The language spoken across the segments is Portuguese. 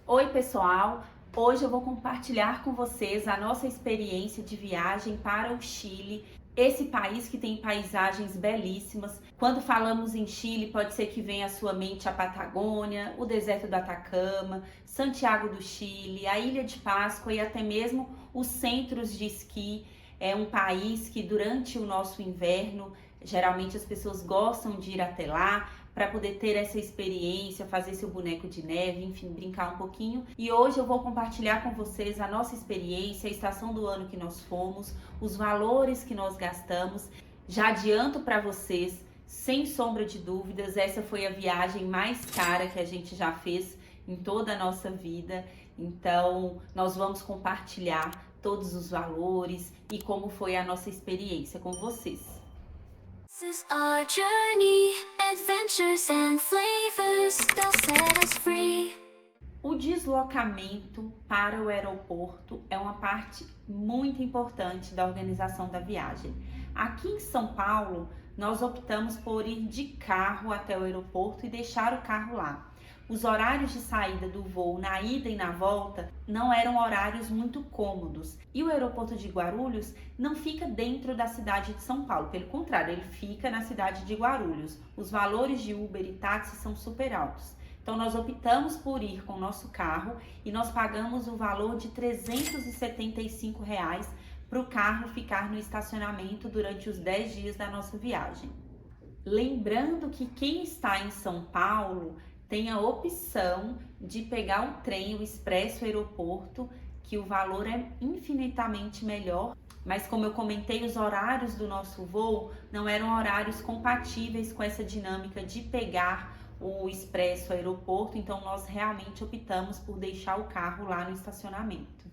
Oi, pessoal! Hoje eu vou compartilhar com vocês a nossa experiência de viagem para o Chile, esse país que tem paisagens belíssimas. Quando falamos em Chile, pode ser que venha à sua mente a Patagônia, o deserto do Atacama, Santiago do Chile, a Ilha de Páscoa e até mesmo os centros de esqui. É um país que durante o nosso inverno, geralmente as pessoas gostam de ir até lá para poder ter essa experiência, fazer seu boneco de neve, enfim, brincar um pouquinho. E hoje eu vou compartilhar com vocês a nossa experiência, a estação do ano que nós fomos, os valores que nós gastamos. Já adianto para vocês, sem sombra de dúvidas, essa foi a viagem mais cara que a gente já fez em toda a nossa vida. Então, nós vamos compartilhar todos os valores e como foi a nossa experiência com vocês. This is our journey, adventures and flavors, they'll set us free. O deslocamento para o aeroporto é uma parte muito importante da organização da viagem. Aqui em São Paulo, nós optamos por ir de carro até o aeroporto e deixar o carro lá. Os horários de saída do voo na ida e na volta não eram horários muito cômodos. E o aeroporto de Guarulhos não fica dentro da cidade de São Paulo, pelo contrário, ele fica na cidade de Guarulhos. Os valores de Uber e táxi são super altos. Então nós optamos por ir com o nosso carro e nós pagamos o valor de R$ 375 para o carro ficar no estacionamento durante os 10 dias da nossa viagem. Lembrando que quem está em São Paulo tem a opção de pegar o trem, o Expresso Aeroporto, que o valor é infinitamente melhor, mas como eu comentei, os horários do nosso voo não eram horários compatíveis com essa dinâmica de pegar o Expresso Aeroporto, então nós realmente optamos por deixar o carro lá no estacionamento.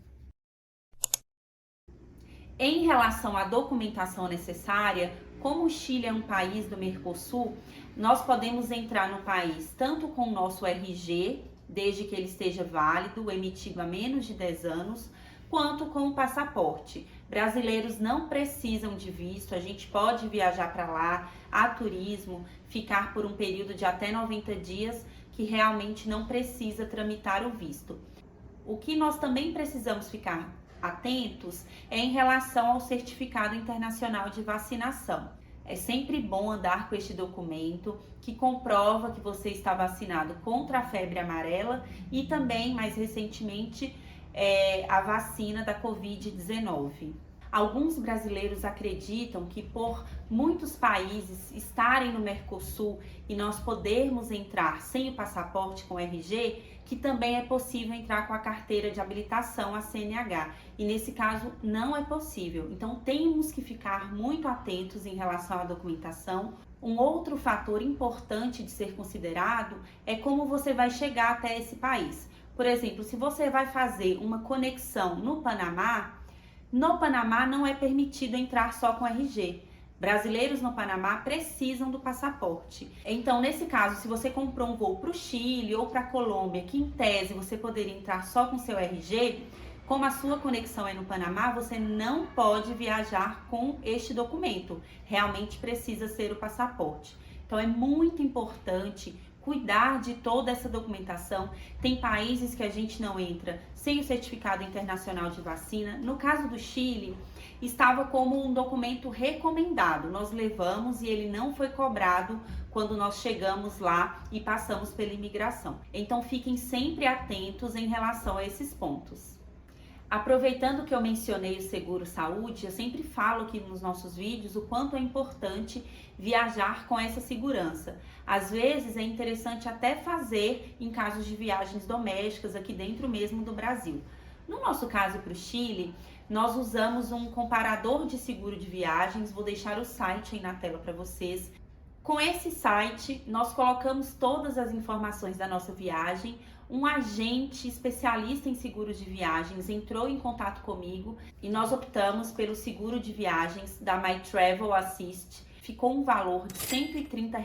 Em relação à documentação necessária, como o Chile é um país do Mercosul, nós podemos entrar no país tanto com o nosso RG, desde que ele esteja válido, emitido há menos de 10 anos, quanto com o passaporte. Brasileiros não precisam de visto, a gente pode viajar para lá a turismo, ficar por um período de até 90 dias, que realmente não precisa tramitar o visto. O que nós também precisamos ficar atentos é em relação ao certificado internacional de vacinação. É sempre bom andar com este documento que comprova que você está vacinado contra a febre amarela e também, mais recentemente, a vacina da Covid-19. Alguns brasileiros acreditam que por muitos países estarem no Mercosul e nós podermos entrar sem o passaporte com RG, que também é possível entrar com a carteira de habilitação, a CNH. E nesse caso não é possível. Então temos que ficar muito atentos em relação à documentação. Um outro fator importante de ser considerado é como você vai chegar até esse país. Por exemplo, se você vai fazer uma conexão no Panamá não é permitido entrar só com RG. Brasileiros no Panamá precisam do passaporte. Então, nesse caso, se você comprou um voo para o Chile ou para a Colômbia, que em tese você poderia entrar só com seu RG, como a sua conexão é no Panamá, você não pode viajar com este documento. Realmente precisa ser o passaporte. Então, é muito importante cuidar de toda essa documentação. Tem países que a gente não entra sem o certificado internacional de vacina. No caso do Chile, estava como um documento recomendado. Nós levamos e ele não foi cobrado quando nós chegamos lá e passamos pela imigração. Então fiquem sempre atentos em relação a esses pontos. Aproveitando que eu mencionei o seguro saúde, eu sempre falo aqui nos nossos vídeos o quanto é importante viajar com essa segurança. Às vezes é interessante até fazer em casos de viagens domésticas aqui dentro mesmo do Brasil. No nosso caso para o Chile, nós usamos um comparador de seguro de viagens, vou deixar o site aí na tela para vocês. Com esse site, nós colocamos todas as informações da nossa viagem. Um agente especialista em seguros de viagens entrou em contato comigo e nós optamos pelo seguro de viagens da My Travel Assist. Ficou um valor de R$ 130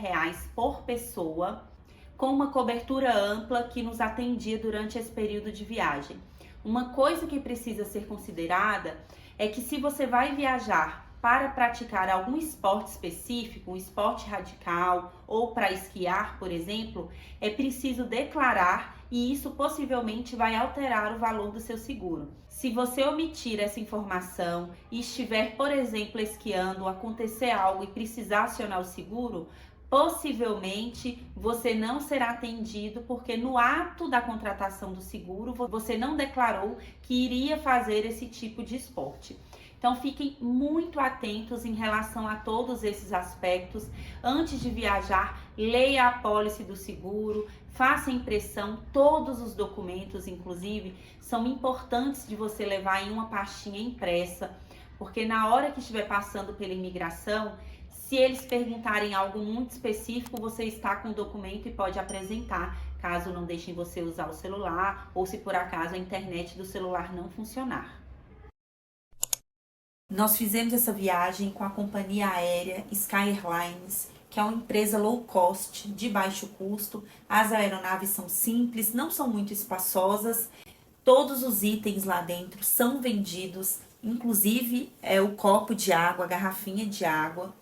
por pessoa, com uma cobertura ampla que nos atendia durante esse período de viagem. Uma coisa que precisa ser considerada é que se você vai viajar para praticar algum esporte específico, um esporte radical ou para esquiar, por exemplo, é preciso declarar e isso possivelmente vai alterar o valor do seu seguro. Se você omitir essa informação e estiver, por exemplo, esquiando, acontecer algo e precisar acionar o seguro, possivelmente você não será atendido porque no ato da contratação do seguro você não declarou que iria fazer esse tipo de esporte. Então fiquem muito atentos em relação a todos esses aspectos. Antes de viajar, leia a apólice do seguro, faça impressão, todos os documentos, inclusive, são importantes de você levar em uma pastinha impressa, porque na hora que estiver passando pela imigração, se eles perguntarem algo muito específico, você está com o documento e pode apresentar, caso não deixem você usar o celular ou se por acaso a internet do celular não funcionar. Nós fizemos essa viagem com a companhia aérea Sky Airlines, que é uma empresa low cost, de baixo custo. As aeronaves são simples, não são muito espaçosas. Todos os itens lá dentro são vendidos, inclusive o copo de água, a garrafinha de água.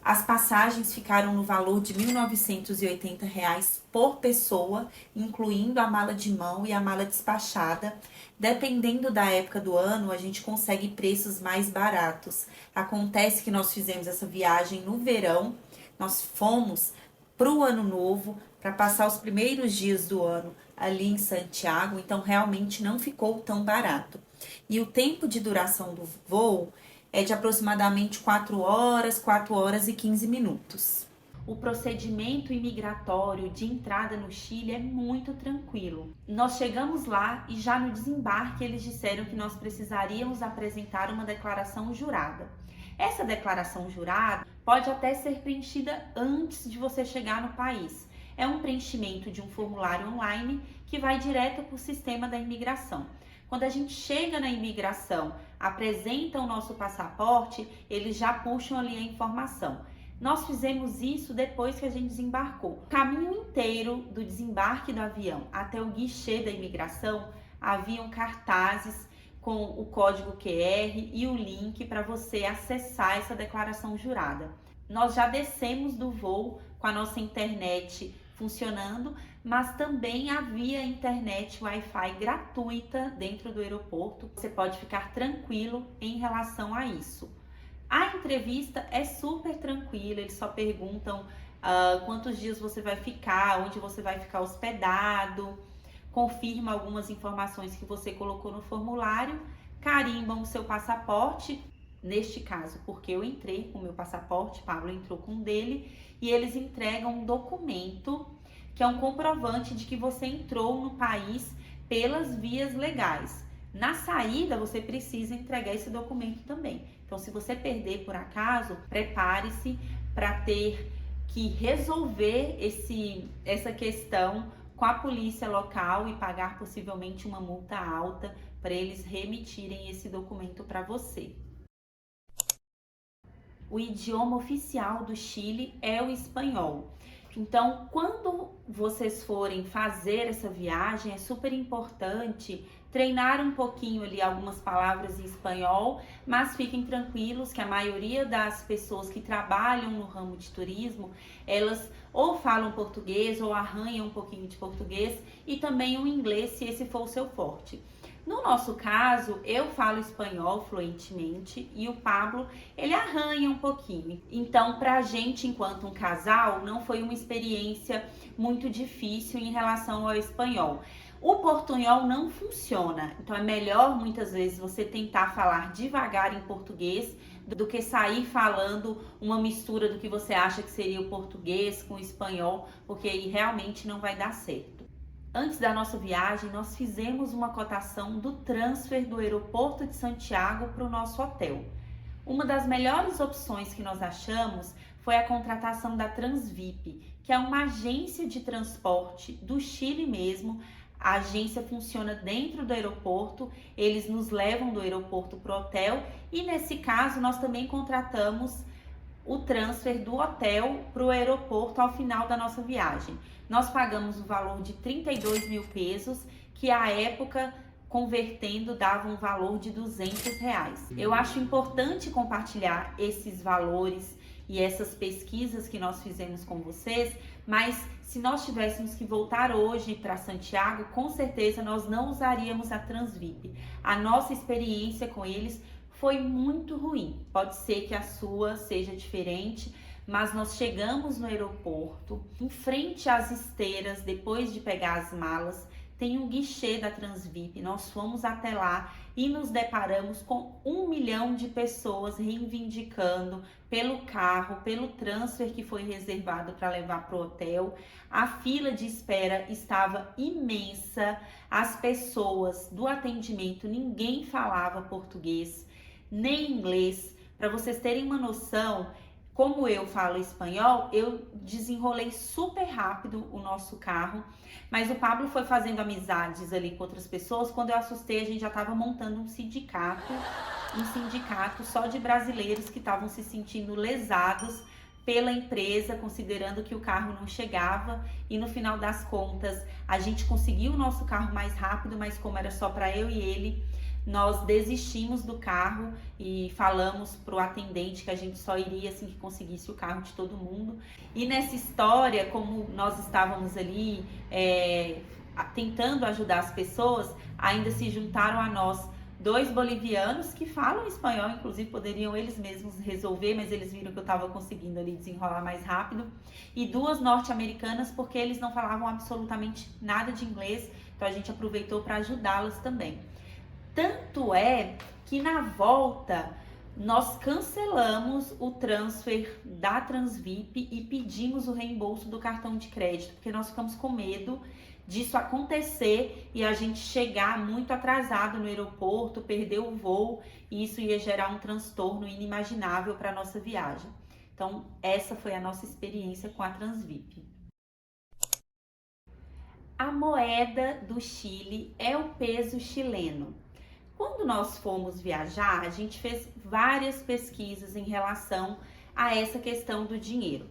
As passagens ficaram no valor de R$ 1.980 por pessoa, incluindo a mala de mão e a mala despachada. Dependendo da época do ano, a gente consegue preços mais baratos. Acontece que nós fizemos essa viagem no verão, nós fomos para o ano novo, para passar os primeiros dias do ano ali em Santiago, então realmente não ficou tão barato. E o tempo de duração do voo é de aproximadamente 4 horas e 15 minutos. O procedimento imigratório de entrada no Chile é muito tranquilo. Nós chegamos lá e já no desembarque eles disseram que nós precisaríamos apresentar uma declaração jurada. Essa declaração jurada pode até ser preenchida antes de você chegar no país. É um preenchimento de um formulário online que vai direto para o sistema da imigração. Quando a gente chega na imigração, apresenta o nosso passaporte, eles já puxam ali a informação. Nós fizemos isso depois que a gente desembarcou. O caminho inteiro do desembarque do avião até o guichê da imigração, haviam cartazes com o código QR e o link para você acessar essa declaração jurada. Nós já descemos do voo com a nossa internet funcionando, mas também havia internet Wi-Fi gratuita dentro do aeroporto. Você pode ficar tranquilo em relação a isso. A entrevista é super tranquila, eles só perguntam quantos dias você vai ficar, onde você vai ficar hospedado, confirma algumas informações que você colocou no formulário, carimbam o seu passaporte, neste caso, porque eu entrei com o meu passaporte, Pablo entrou com o dele, e eles entregam um documento que é um comprovante de que você entrou no país pelas vias legais. Na saída, você precisa entregar esse documento também. Então, se você perder por acaso, prepare-se para ter que resolver essa questão com a polícia local e pagar possivelmente uma multa alta para eles remitirem esse documento para você. O idioma oficial do Chile é o espanhol. Então, quando vocês forem fazer essa viagem, é super importante treinar um pouquinho ali algumas palavras em espanhol, mas fiquem tranquilos que a maioria das pessoas que trabalham no ramo de turismo, elas ou falam português ou arranham um pouquinho de português e também o inglês, se esse for o seu forte. No nosso caso, eu falo espanhol fluentemente e o Pablo, ele arranha um pouquinho. Então, pra gente, enquanto um casal, não foi uma experiência muito difícil em relação ao espanhol. O portunhol não funciona, então é melhor muitas vezes você tentar falar devagar em português do que sair falando uma mistura do que você acha que seria o português com o espanhol, porque aí realmente não vai dar certo. Antes da nossa viagem, nós fizemos uma cotação do transfer do aeroporto de Santiago para o nosso hotel. Uma das melhores opções que nós achamos foi a contratação da Transvip, que é uma agência de transporte do Chile mesmo. A agência funciona dentro do aeroporto, eles nos levam do aeroporto para o hotel e nesse caso nós também contratamos o transfer do hotel para o aeroporto ao final da nossa viagem. Nós pagamos o valor de 32 mil pesos, que à época, convertendo, dava um valor de R$200. Eu acho importante compartilhar esses valores e essas pesquisas que nós fizemos com vocês, Mas se nós tivéssemos que voltar hoje para Santiago, com certeza nós não usaríamos a Transvip. A nossa experiência com eles foi muito ruim. Pode ser que a sua seja diferente, mas nós chegamos no aeroporto, em frente às esteiras, depois de pegar as malas, tem um guichê da Transvip. Nós fomos até lá e nos deparamos com 1 milhão de pessoas reivindicando pelo carro, pelo transfer que foi reservado para levar para o hotel. A fila de espera estava imensa, as pessoas do atendimento, ninguém falava português, nem inglês. Para vocês terem uma noção, como eu falo espanhol, eu desenrolei super rápido o nosso carro, mas o Pablo foi fazendo amizades ali com outras pessoas. Quando eu assustei, a gente já estava montando um sindicato só de brasileiros que estavam se sentindo lesados pela empresa, considerando que o carro não chegava, e no final das contas a gente conseguiu o nosso carro mais rápido, mas como era só para eu e ele, nós desistimos do carro e falamos para o atendente que a gente só iria assim que conseguisse o carro de todo mundo. E nessa história, como nós estávamos ali tentando ajudar as pessoas, ainda se juntaram a nós 2 bolivianos que falam espanhol, inclusive poderiam eles mesmos resolver, mas eles viram que eu estava conseguindo ali desenrolar mais rápido, e 2 norte-americanas, porque eles não falavam absolutamente nada de inglês, então a gente aproveitou para ajudá-los também. Tanto é que na volta nós cancelamos o transfer da Transvip e pedimos o reembolso do cartão de crédito, porque nós ficamos com medo disso acontecer e a gente chegar muito atrasado no aeroporto, perder o voo, e isso ia gerar um transtorno inimaginável para a nossa viagem. Então, essa foi a nossa experiência com a Transvip. A moeda do Chile é o peso chileno. Quando nós fomos viajar, a gente fez várias pesquisas em relação a essa questão do dinheiro.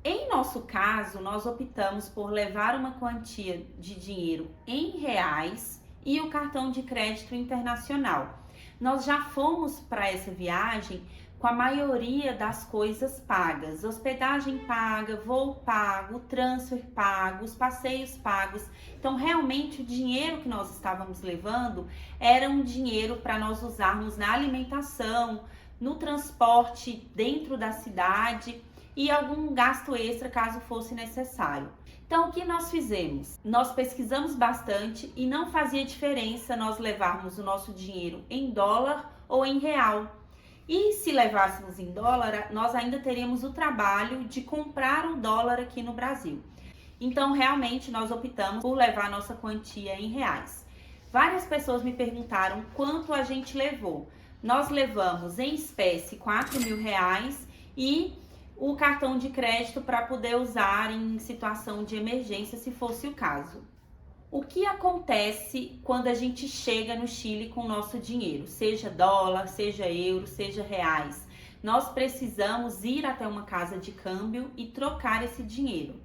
Em nosso caso, nós optamos por levar uma quantia de dinheiro em reais e o cartão de crédito internacional. Nós já fomos para essa viagem com a maioria das coisas pagas, hospedagem paga, voo pago, transfer pago, os passeios pagos. Então, realmente, o dinheiro que nós estávamos levando era um dinheiro para nós usarmos na alimentação, no transporte dentro da cidade e algum gasto extra caso fosse necessário. Então, o que nós fizemos? Nós pesquisamos bastante e não fazia diferença nós levarmos o nosso dinheiro em dólar ou em real. E se levássemos em dólar, nós ainda teríamos o trabalho de comprar o dólar aqui no Brasil. Então, realmente, nós optamos por levar a nossa quantia em reais. Várias pessoas me perguntaram quanto a gente levou. Nós levamos em espécie R$4.000 e o cartão de crédito para poder usar em situação de emergência, se fosse o caso. O que acontece quando a gente chega no Chile com o nosso dinheiro, seja dólar, seja euro, seja reais? Nós precisamos ir até uma casa de câmbio e trocar esse dinheiro.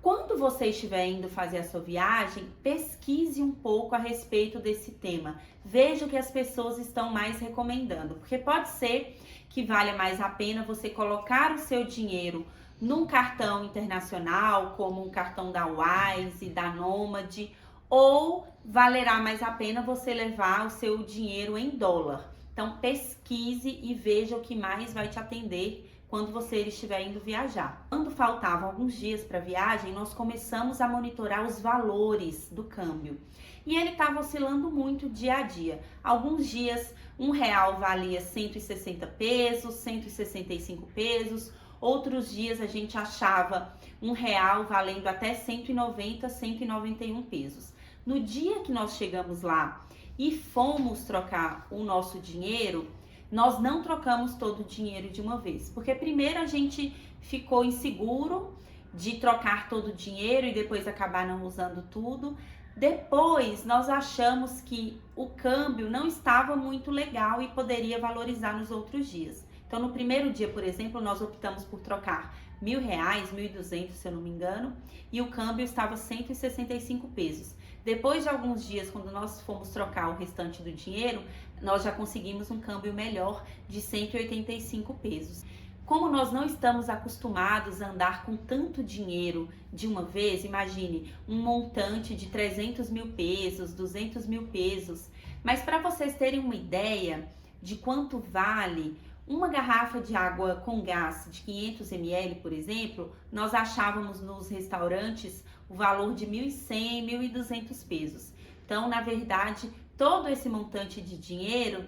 Quando você estiver indo fazer a sua viagem, pesquise um pouco a respeito desse tema. Veja o que as pessoas estão mais recomendando, porque pode ser que valha mais a pena você colocar o seu dinheiro num cartão internacional, como um cartão da Wise, da Nomad, ou valerá mais a pena você levar o seu dinheiro em dólar. Então, pesquise e veja o que mais vai te atender quando você estiver indo viajar. Quando faltavam alguns dias para a viagem, nós começamos a monitorar os valores do câmbio. E ele estava oscilando muito dia a dia. Alguns dias, R$1 valia 160 pesos, 165 pesos. Outros dias a gente achava R$1 valendo até 190, 191 pesos. No dia que nós chegamos lá e fomos trocar o nosso dinheiro, nós não trocamos todo o dinheiro de uma vez, porque primeiro a gente ficou inseguro de trocar todo o dinheiro e depois acabar não usando tudo. Depois nós achamos que o câmbio não estava muito legal e poderia valorizar nos outros dias. Então, no primeiro dia, por exemplo, nós optamos por trocar R$1.000, 1.200, se eu não me engano, e o câmbio estava 165 pesos. Depois de alguns dias, quando nós fomos trocar o restante do dinheiro, nós já conseguimos um câmbio melhor de 185 pesos. Como nós não estamos acostumados a andar com tanto dinheiro de uma vez, imagine um montante de 300 mil pesos, 200 mil pesos. Mas para vocês terem uma ideia de quanto vale uma garrafa de água com gás de 500 ml, por exemplo, nós achávamos nos restaurantes o valor de 1.100, 1.200 pesos. Então, na verdade, todo esse montante de dinheiro,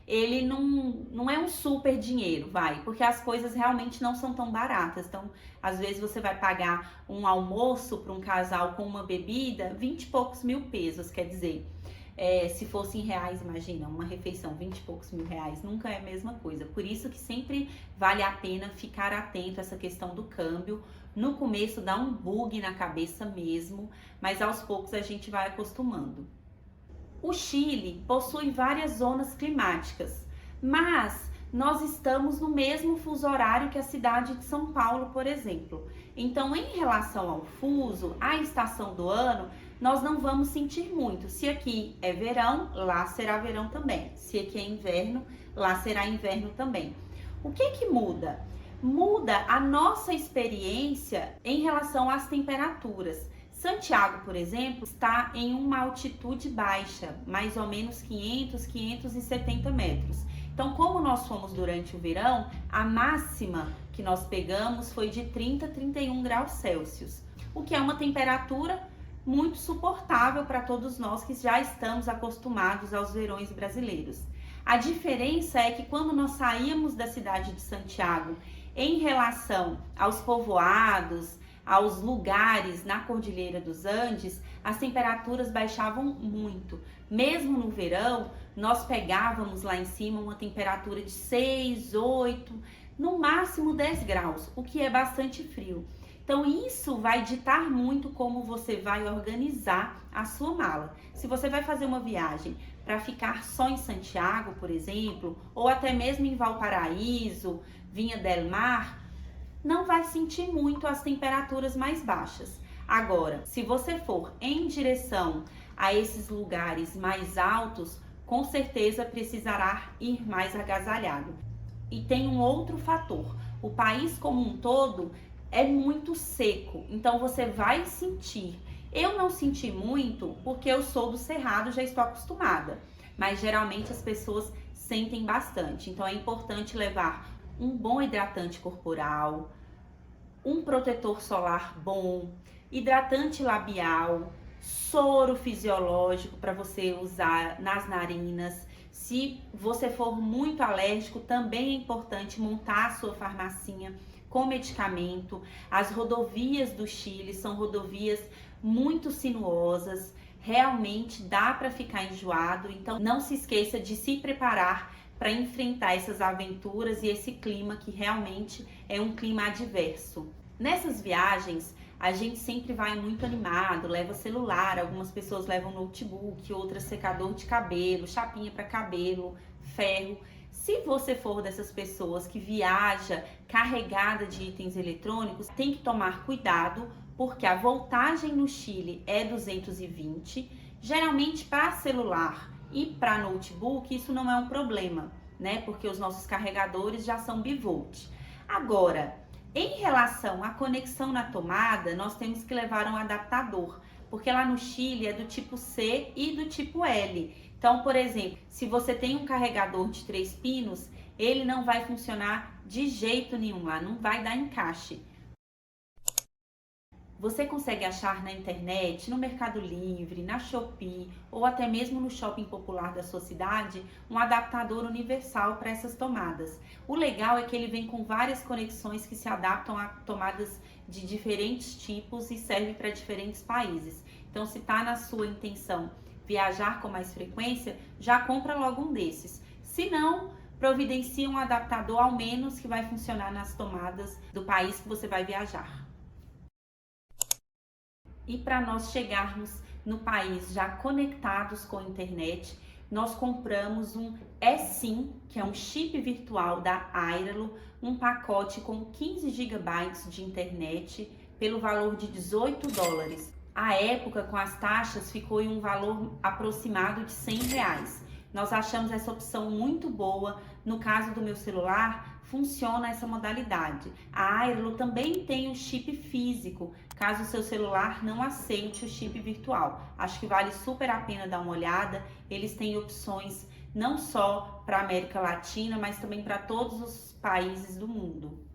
ele não é um super dinheiro, porque as coisas realmente não são tão baratas. Então, às vezes você vai pagar um almoço para um casal com uma bebida, 20 e poucos mil pesos, quer dizer, se fosse em reais, imagina, uma refeição, 20 e poucos mil reais, nunca é a mesma coisa. Por isso que sempre vale a pena ficar atento a essa questão do câmbio. No começo dá um bug na cabeça mesmo, mas aos poucos a gente vai acostumando. O Chile possui várias zonas climáticas, mas nós estamos no mesmo fuso horário que a cidade de São Paulo, por exemplo. Então, em relação ao fuso, a estação do ano, nós não vamos sentir muito. Se aqui é verão, lá será verão também. Se aqui é inverno, lá será inverno também. O que muda? Muda a nossa experiência em relação às temperaturas. Santiago, por exemplo, está em uma altitude baixa, mais ou menos 500, 570 metros. Então, como nós fomos durante o verão, a máxima que nós pegamos foi de 30 a 31 graus Celsius, o que é uma temperatura muito suportável para todos nós que já estamos acostumados aos verões brasileiros. A diferença é que quando nós saímos da cidade de Santiago, em relação aos povoados, aos lugares na Cordilheira dos Andes, as temperaturas baixavam muito. Mesmo no verão, nós pegávamos lá em cima uma temperatura de 6, 8, no máximo 10 graus, o que é bastante frio. Então isso vai ditar muito como você vai organizar a sua mala. Se você vai fazer uma viagem para ficar só em Santiago, por exemplo, ou até mesmo em Valparaíso, Viña del Mar, não vai sentir muito as temperaturas mais baixas. Agora, se você for em direção a esses lugares mais altos, com certeza precisará ir mais agasalhado. E tem um outro fator: o país como um todo é muito seco, então você vai sentir. Eu não senti muito porque eu sou do Cerrado, já estou acostumada, mas geralmente as pessoas sentem bastante. Então é importante levar um bom hidratante corporal, um protetor solar bom, hidratante labial, soro fisiológico para você usar nas narinas. Se você for muito alérgico, também é importante montar a sua farmacinha com medicamento. As rodovias do Chile são rodovias muito sinuosas, realmente dá para ficar enjoado, então não se esqueça de se preparar para enfrentar essas aventuras e esse clima que realmente é um clima adverso. Nessas viagens, a gente sempre vai muito animado, leva celular, algumas pessoas levam notebook, outras secador de cabelo, chapinha para cabelo, ferro. Se você for dessas pessoas que viaja carregada de itens eletrônicos, tem que tomar cuidado, porque a voltagem no Chile é 220. Geralmente para celular e para notebook isso não é um problema, né? Porque os nossos carregadores já são bivolt. Agora, em relação à conexão na tomada, nós temos que levar um adaptador, porque lá no Chile é do tipo C e do tipo L. Então, por exemplo, se você tem um carregador de 3 pinos, ele não vai funcionar de jeito nenhum lá, não vai dar encaixe. Você consegue achar na internet, no Mercado Livre, na Shopee ou até mesmo no shopping popular da sua cidade, um adaptador universal para essas tomadas. O legal é que ele vem com várias conexões que se adaptam a tomadas de diferentes tipos e serve para diferentes países. Então, se está na sua intenção viajar com mais frequência, já compra logo um desses. Se não, providencia um adaptador ao menos que vai funcionar nas tomadas do país que você vai viajar. E para nós chegarmos no país já conectados com a internet, nós compramos um eSIM, que é um chip virtual da Airalo, um pacote com 15 GB de internet pelo valor de $18. À época, com as taxas, ficou em um valor aproximado de R$100. Nós achamos essa opção muito boa. No caso do meu celular, funciona essa modalidade. A Airlo também tem um chip físico, caso o seu celular não aceite o chip virtual. Acho que vale super a pena dar uma olhada. Eles têm opções não só para a América Latina, mas também para todos os países do mundo.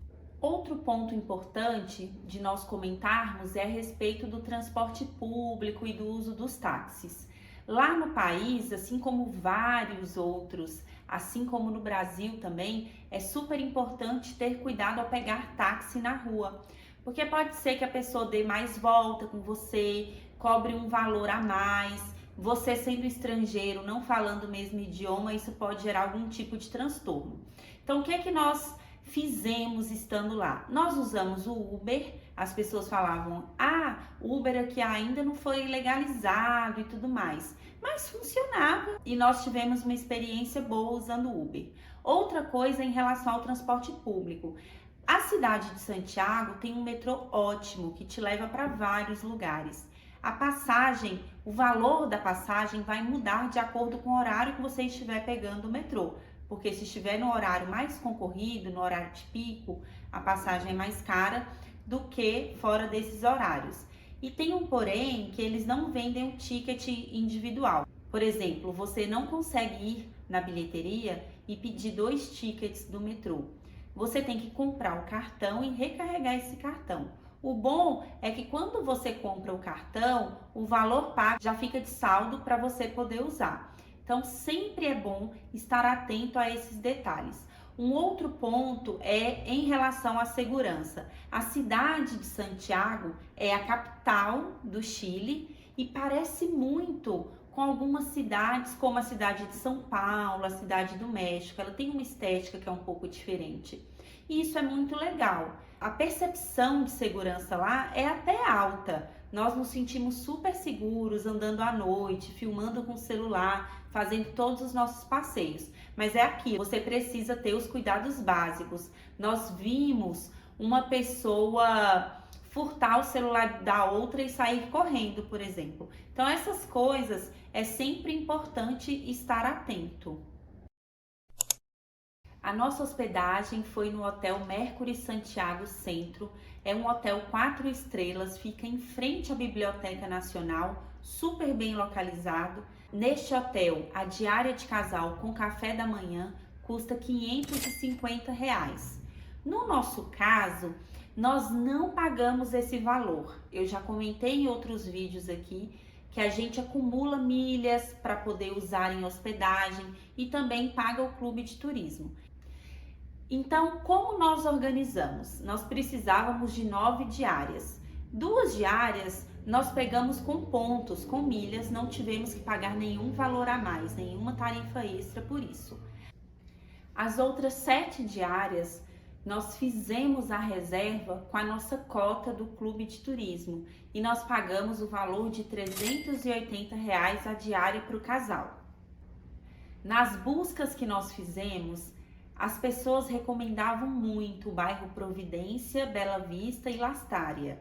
Outro ponto importante de nós comentarmos é a respeito do transporte público e do uso dos táxis. Lá no país, assim como vários outros, assim como no Brasil também, é super importante ter cuidado ao pegar táxi na rua, porque pode ser que a pessoa dê mais volta com você, cobre um valor a mais, você sendo estrangeiro, não falando o mesmo idioma, isso pode gerar algum tipo de transtorno. Então, o que é que nós fizemos estando lá? Nós usamos o Uber, as pessoas falavam, Uber aqui ainda não foi legalizado e tudo mais, mas funcionava e nós tivemos uma experiência boa usando o Uber. Outra coisa em relação ao transporte público, a cidade de Santiago tem um metrô ótimo que te leva para vários lugares. A passagem, o valor da passagem vai mudar de acordo com o horário que você estiver pegando o metrô. Porque se estiver no horário mais concorrido, no horário de pico, a passagem é mais cara do que fora desses horários. E tem um porém que eles não vendem o ticket individual. Por exemplo, você não consegue ir na bilheteria e pedir 2 tickets do metrô. Você tem que comprar o cartão e recarregar esse cartão. O bom é que quando você compra o cartão, o valor pago já fica de saldo para você poder usar. Então, sempre é bom estar atento a esses detalhes. Um outro ponto é em relação à segurança. A cidade de Santiago é a capital do Chile e parece muito com algumas cidades, como a cidade de São Paulo, a cidade do México. Ela tem uma estética que é um pouco diferente. E isso é muito legal. A percepção de segurança lá é até alta. Nós nos sentimos super seguros andando à noite, filmando com o celular, fazendo todos os nossos passeios. Mas é aqui, você precisa ter os cuidados básicos. Nós vimos uma pessoa furtar o celular da outra e sair correndo, por exemplo. Então essas coisas é sempre importante estar atento. A nossa hospedagem foi no Hotel Mercury Santiago Centro. É um hotel 4 estrelas, fica em frente à Biblioteca Nacional, super bem localizado. Neste hotel, a diária de casal com café da manhã custa R$ 550. No nosso caso, nós não pagamos esse valor. Eu já comentei em outros vídeos aqui que a gente acumula milhas para poder usar em hospedagem e também paga o clube de turismo. Então, como nós organizamos? Nós precisávamos de 9 diárias. 2 diárias nós pegamos com pontos, com milhas, não tivemos que pagar nenhum valor a mais, nenhuma tarifa extra por isso. As outras 7 diárias, nós fizemos a reserva com a nossa cota do clube de turismo e nós pagamos o valor de R$ 380 a diária para o casal. Nas buscas que nós fizemos, as pessoas recomendavam muito o bairro Providência, Bela Vista e Lastária.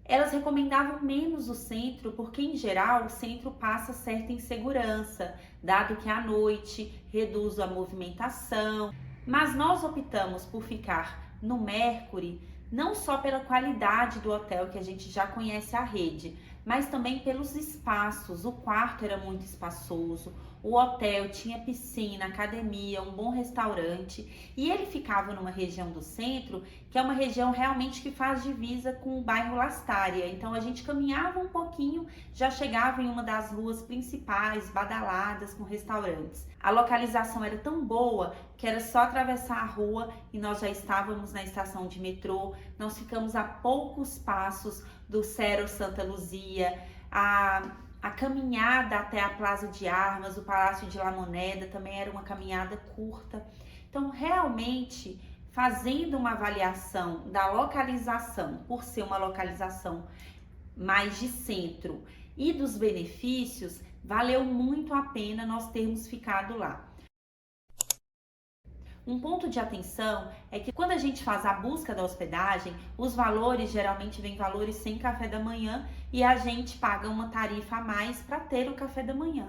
Elas recomendavam menos o centro porque, em geral, o centro passa certa insegurança, dado que à noite reduz a movimentação. Mas nós optamos por ficar no Mercury, não só pela qualidade do hotel, que a gente já conhece a rede, mas também pelos espaços. O quarto era muito espaçoso, o hotel tinha piscina, academia, um bom restaurante e ele ficava numa região do centro que é uma região realmente que faz divisa com o bairro Lastária. Então a gente caminhava um pouquinho, já chegava em uma das ruas principais, badaladas, com restaurantes. A localização era tão boa que era só atravessar a rua e nós já estávamos na estação de metrô. Nós ficamos a poucos passos do Cerro Santa Luzia. A caminhada até a Plaza de Armas, o Palácio de La Moneda, também era uma caminhada curta. Então, realmente, fazendo uma avaliação da localização, por ser uma localização mais de centro, e dos benefícios, valeu muito a pena nós termos ficado lá. Um ponto de atenção é que quando a gente faz a busca da hospedagem, os valores geralmente vêm valores sem café da manhã e a gente paga uma tarifa a mais para ter o café da manhã.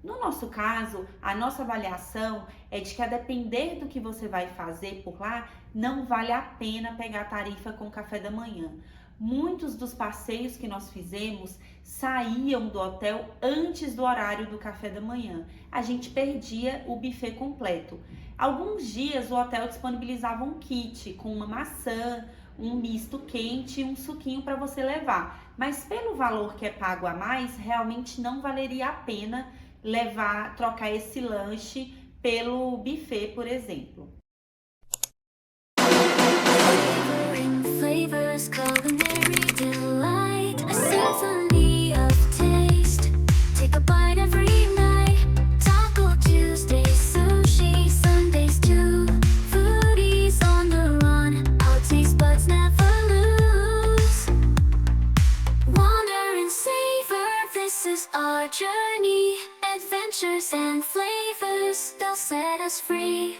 No nosso caso, a nossa avaliação é de que, a depender do que você vai fazer por lá, não vale a pena pegar tarifa com café da manhã. Muitos dos passeios que nós fizemos saíam do hotel antes do horário do café da manhã. A gente perdia o buffet completo. Alguns dias o hotel disponibilizava um kit com uma maçã, um misto quente e um suquinho para você levar. Mas pelo valor que é pago a mais, realmente não valeria a pena trocar esse lanche pelo buffet, por exemplo. Flavors, culinary delight, a symphony of taste. Take a bite every night. Taco Tuesday, sushi Sundays too. Foodies on the run, our taste buds never lose. Wander and savor, this is our journey. Adventures and flavors, they'll set us free.